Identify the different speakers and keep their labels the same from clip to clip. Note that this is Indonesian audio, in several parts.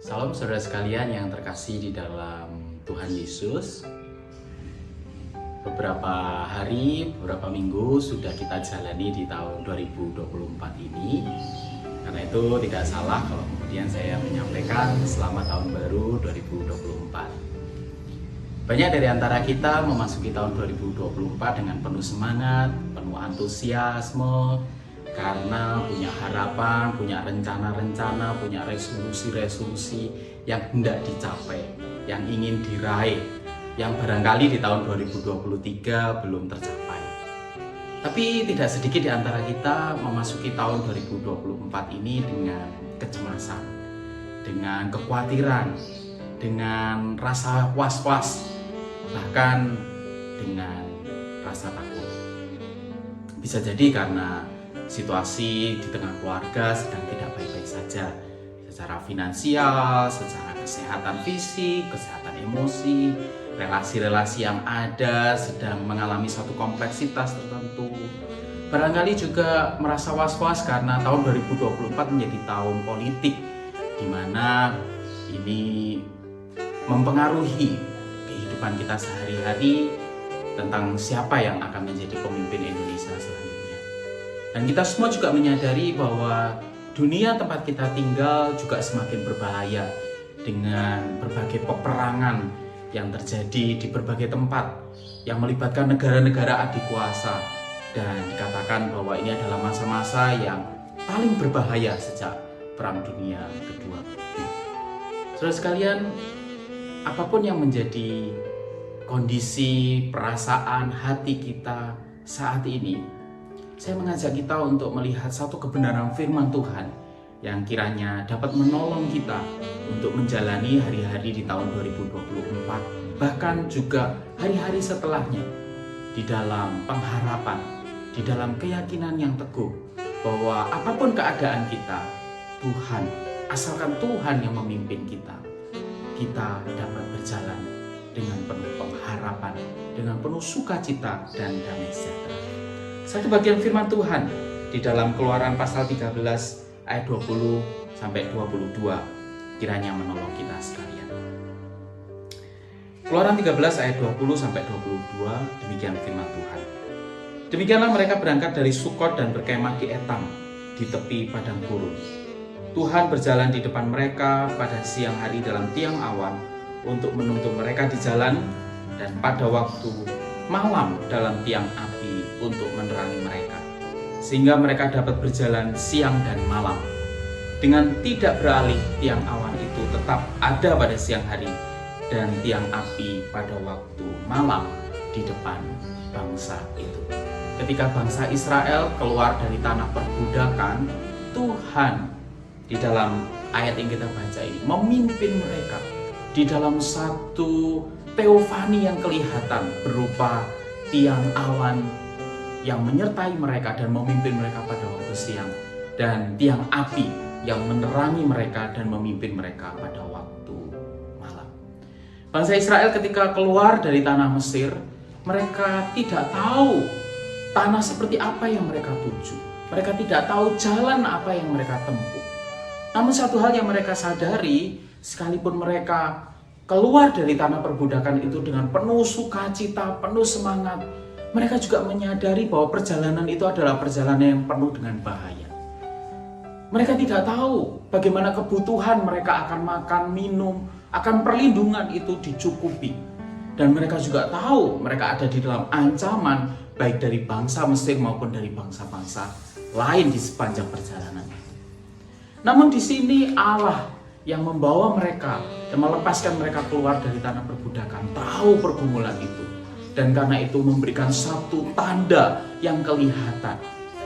Speaker 1: Salam saudara sekalian yang terkasih di dalam Tuhan Yesus. Beberapa hari, beberapa minggu sudah kita jalani di tahun 2024 ini. Karena itu tidak salah kalau kemudian saya menyampaikan selamat tahun baru 2024. Banyak dari antara kita memasuki tahun 2024 dengan penuh semangat, penuh antusiasme, karena punya harapan, punya rencana-rencana, punya resolusi-resolusi yang hendak dicapai, yang ingin diraih, yang barangkali di tahun 2023 belum tercapai. Tapi tidak sedikit di antara kita memasuki tahun 2024 ini dengan kecemasan, dengan kekhawatiran, dengan rasa was-was, bahkan dengan rasa takut. Bisa jadi karena situasi di tengah keluarga sedang tidak baik-baik saja, secara finansial, secara kesehatan fisik, kesehatan emosi, relasi-relasi yang ada sedang mengalami satu kompleksitas tertentu. Barangkali juga merasa was-was karena tahun 2024 menjadi tahun politik, di mana ini mempengaruhi kehidupan kita sehari-hari tentang siapa yang akan menjadi pemimpin Indonesia selanjutnya. Dan kita semua juga menyadari bahwa dunia tempat kita tinggal juga semakin berbahaya dengan berbagai peperangan yang terjadi di berbagai tempat yang melibatkan negara-negara adik kuasa, dan dikatakan bahwa ini adalah masa-masa yang paling berbahaya sejak Perang Dunia Kedua. Saudara sekalian, apapun yang menjadi kondisi, perasaan, hati kita saat ini, saya mengajak kita untuk melihat satu kebenaran firman Tuhan yang kiranya dapat menolong kita untuk menjalani hari-hari di tahun 2024, bahkan juga hari-hari setelahnya, di dalam pengharapan, di dalam keyakinan yang teguh bahwa apapun keadaan kita, Tuhan, asalkan Tuhan yang memimpin kita dapat berjalan dengan penuh pengharapan, dengan penuh sukacita dan damai sejahtera. Satu bagian firman Tuhan di dalam Keluaran pasal 13 ayat 20 sampai 22 kiranya menolong kita sekalian. Keluaran 13 ayat 20 sampai 22, demikian firman Tuhan. Demikianlah mereka berangkat dari Sukot dan berkemah di Etam, di tepi padang gurun. Tuhan berjalan di depan mereka pada siang hari dalam tiang awan untuk menuntun mereka di jalan, dan pada waktu malam dalam tiang api untuk menerangi mereka, sehingga mereka dapat berjalan siang dan malam. Dengan tidak beralih, tiang awan itu tetap ada pada siang hari dan tiang api pada waktu malam di depan bangsa itu. Ketika bangsa Israel keluar dari tanah perbudakan, Tuhan di dalam ayat yang kita baca ini memimpin mereka di dalam satu teofani yang kelihatan berupa tiang awan yang menyertai mereka dan memimpin mereka pada waktu siang, dan tiang api yang menerangi mereka dan memimpin mereka pada waktu malam. Bangsa Israel ketika keluar dari tanah Mesir, mereka tidak tahu tanah seperti apa yang mereka tuju. Mereka tidak tahu jalan apa yang mereka tempuh. Namun satu hal yang mereka sadari, sekalipun mereka keluar dari tanah perbudakan itu dengan penuh sukacita, penuh semangat, mereka juga menyadari bahwa perjalanan itu adalah perjalanan yang penuh dengan bahaya. Mereka tidak tahu bagaimana kebutuhan mereka akan makan, minum, akan perlindungan itu dicukupi. Dan mereka juga tahu mereka ada di dalam ancaman baik dari bangsa Mesir maupun dari bangsa-bangsa lain di sepanjang perjalanan. Namun di sini Allah yang membawa mereka dan melepaskan mereka keluar dari tanah perbudakan tahu pergumulan itu, dan karena itu memberikan satu tanda yang kelihatan,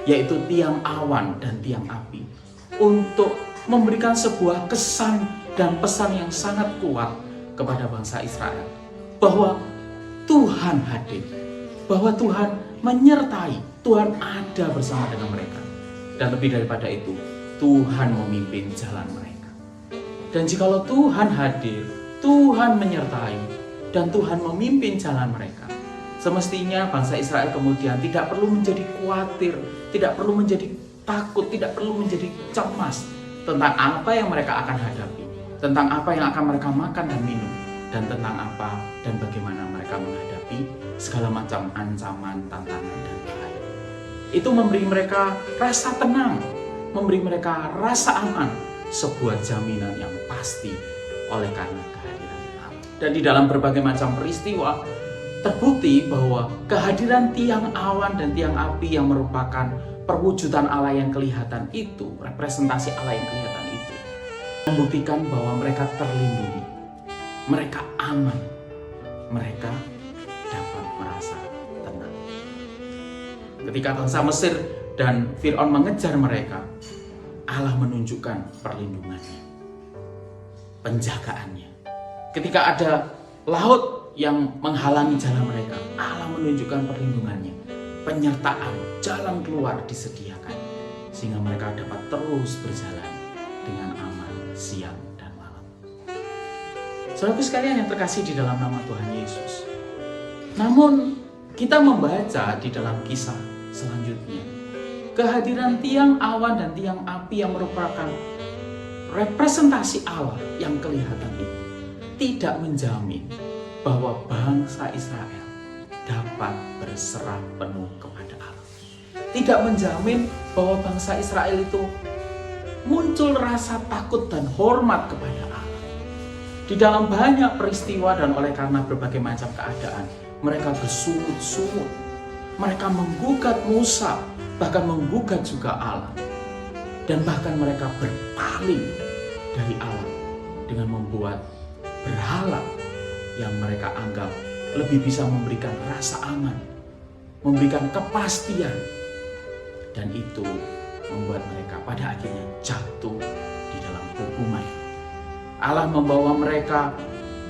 Speaker 1: yaitu tiang awan dan tiang api, untuk memberikan sebuah kesan dan pesan yang sangat kuat kepada bangsa Israel bahwa Tuhan hadir, bahwa Tuhan menyertai, Tuhan ada bersama dengan mereka, dan lebih daripada itu, Tuhan memimpin jalan mereka. Dan jikalau Tuhan hadir, Tuhan menyertai, dan Tuhan memimpin jalan mereka, semestinya bangsa Israel kemudian tidak perlu menjadi khawatir, tidak perlu menjadi takut, tidak perlu menjadi cemas tentang apa yang mereka akan hadapi. tentang apa yang akan mereka makan dan minum, dan tentang apa dan bagaimana mereka menghadapi segala macam ancaman, tantangan, dan bahaya. Itu memberi mereka rasa tenang, memberi mereka rasa aman, sebuah jaminan yang pasti oleh karena kehadiran Allah. Dan di dalam berbagai macam peristiwa, terbukti bahwa kehadiran tiang awan dan tiang api yang merupakan perwujudan Allah yang kelihatan itu, representasi Allah yang kelihatan itu, membuktikan bahwa mereka terlindungi, mereka aman, mereka dapat merasa tenang. Ketika bangsa Mesir dan Fir'aun mengejar mereka, Allah menunjukkan perlindungannya, penjagaannya. Ketika ada laut yang menghalangi jalan mereka, Allah menunjukkan perlindungannya, penyertaan, jalan keluar disediakan, sehingga mereka dapat terus berjalan dengan aman siang dan malam. Saudaraku sekalian yang terkasih di dalam nama Tuhan Yesus, namun kita membaca di dalam kisah selanjutnya, kehadiran tiang awan dan tiang api yang merupakan representasi Allah yang kelihatan itu tidak menjamin bahwa bangsa Israel dapat berserah penuh kepada Allah. Tidak menjamin bahwa bangsa Israel itu muncul rasa takut dan hormat kepada Allah. Di dalam banyak peristiwa dan oleh karena berbagai macam keadaan, mereka bersungut-sungut. Mereka menggugat Musa, bahkan menggugat juga Allah. Dan bahkan mereka berpaling dari Allah dengan membuat berhala yang mereka anggap lebih bisa memberikan rasa aman, memberikan kepastian. Dan itu membuat mereka pada akhirnya jatuh di dalam hukuman. Allah membawa mereka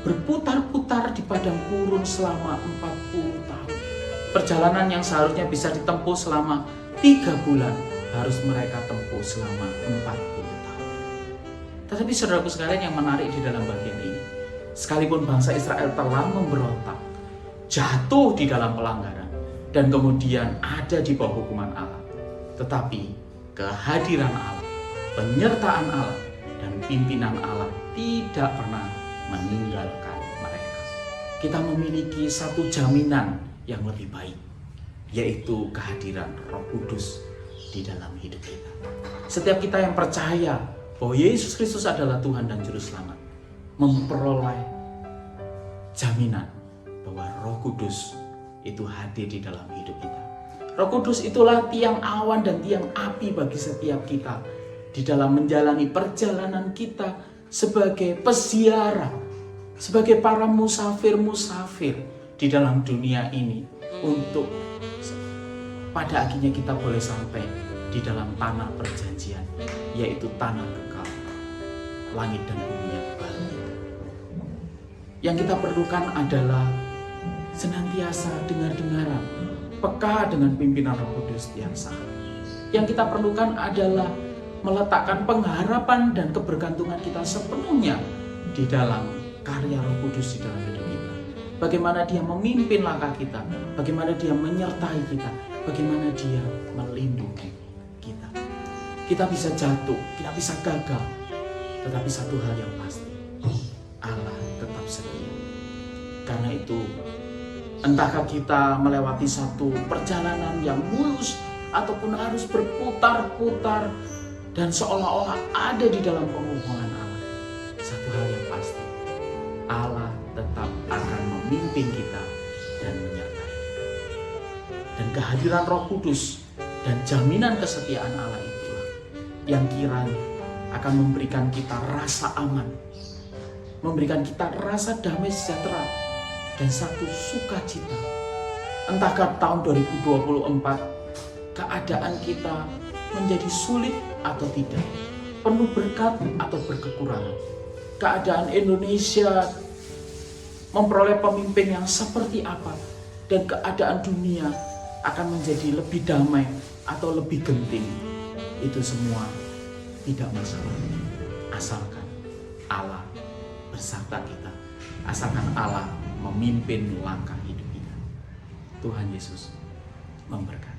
Speaker 1: berputar-putar di padang gurun selama 40 tahun. Perjalanan yang seharusnya bisa ditempuh selama 3 bulan harus mereka tempuh selama 40 tahun. Tetapi saudaraku sekalian yang menarik di dalam bagian ini, sekalipun bangsa Israel telah memberontak, jatuh di dalam pelanggaran, dan kemudian ada di bawah hukuman Allah, tetapi kehadiran Allah, penyertaan Allah, dan pimpinan Allah tidak pernah meninggalkan mereka. Kita memiliki satu jaminan yang lebih baik, yaitu kehadiran Roh Kudus di dalam hidup kita. Setiap kita yang percaya bahwa Yesus Kristus adalah Tuhan dan Juru Selamat, memperoleh jaminan bahwa Roh Kudus itu hadir di dalam hidup kita. Roh Kudus itulah tiang awan dan tiang api bagi setiap kita di dalam menjalani perjalanan kita sebagai peziarah, sebagai para musafir-musafir di dalam dunia ini, untuk pada akhirnya kita boleh sampai di dalam tanah perjanjian, yaitu tanah kekal, langit dan bumi yang baru. Yang kita perlukan adalah senantiasa dengar-dengaran, peka dengan pimpinan Roh Kudus yang sah. Yang kita perlukan adalah meletakkan pengharapan dan kebergantungan kita sepenuhnya di dalam karya Roh Kudus di dalam hidup kita. Bagaimana Dia memimpin langkah kita, bagaimana Dia menyertai kita, bagaimana Dia melindungi kita. Kita bisa jatuh, kita bisa gagal, tetapi satu hal yang pasti, Allah tetap setia. Karena itu, entahkah kita melewati satu perjalanan yang mulus ataupun harus berputar-putar dan seolah-olah ada di dalam pengumuman Allah, satu hal yang pasti, Allah tetap akan memimpin kita dan menyertai. Dan kehadiran Roh Kudus dan jaminan kesetiaan Allah itulah yang kiranya akan memberikan kita rasa aman, memberikan kita rasa damai sejahtera dan satu sukacita. Entahkah tahun 2024 keadaan kita menjadi sulit atau tidak, penuh berkat atau berkekurangan, keadaan Indonesia memperoleh pemimpin yang seperti apa, dan keadaan dunia akan menjadi lebih damai atau lebih genting, itu semua tidak masalah, asalkan Allah beserta kita, asalkan Allah memimpin langkah hidup kita. Tuhan Yesus memberkati.